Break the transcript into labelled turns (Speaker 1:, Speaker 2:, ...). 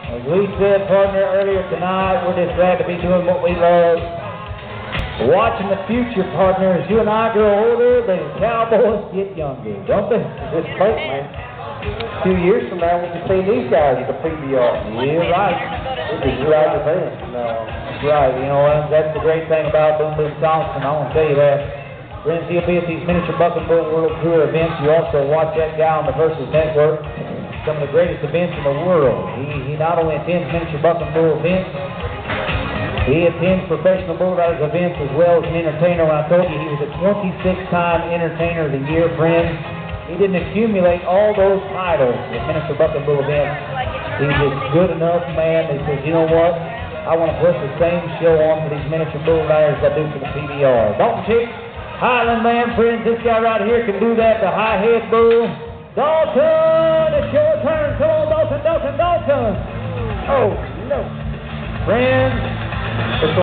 Speaker 1: As we said, partner, earlier tonight, we're just glad to be doing what we love. Watching the future, partner. As you and I grow older, the Cowboys get younger, don't they?
Speaker 2: It's close, man. A few years from now, we can see these guys at the PBR.
Speaker 1: Yeah, right.
Speaker 2: We'll be glad to see them.
Speaker 1: That's right. You know, that's the great thing about Boom Boom Thompson. I want to tell you that. Friends, he'll be at these Miniature Buck and Bull World Tour events. You also watch that guy on the Versus Network. Some of the greatest events in the world. He not only attends Miniature Buck and Bull events, he attends professional bull riders events as well as an entertainer. When I told you he was a 26-time Entertainer of the Year, friends, he didn't accumulate all those titles at Miniature Buck and Bull events. He's just good enough man that says, you know what, I want to put the same show on for these miniature bull riders I do for the PBR. Dalton Chick, Highland man, friends, this guy right here can do that, the high head bull. Dalton, it's your turn. Come on, Dalton, Dalton, Dalton. Oh, no. Friends,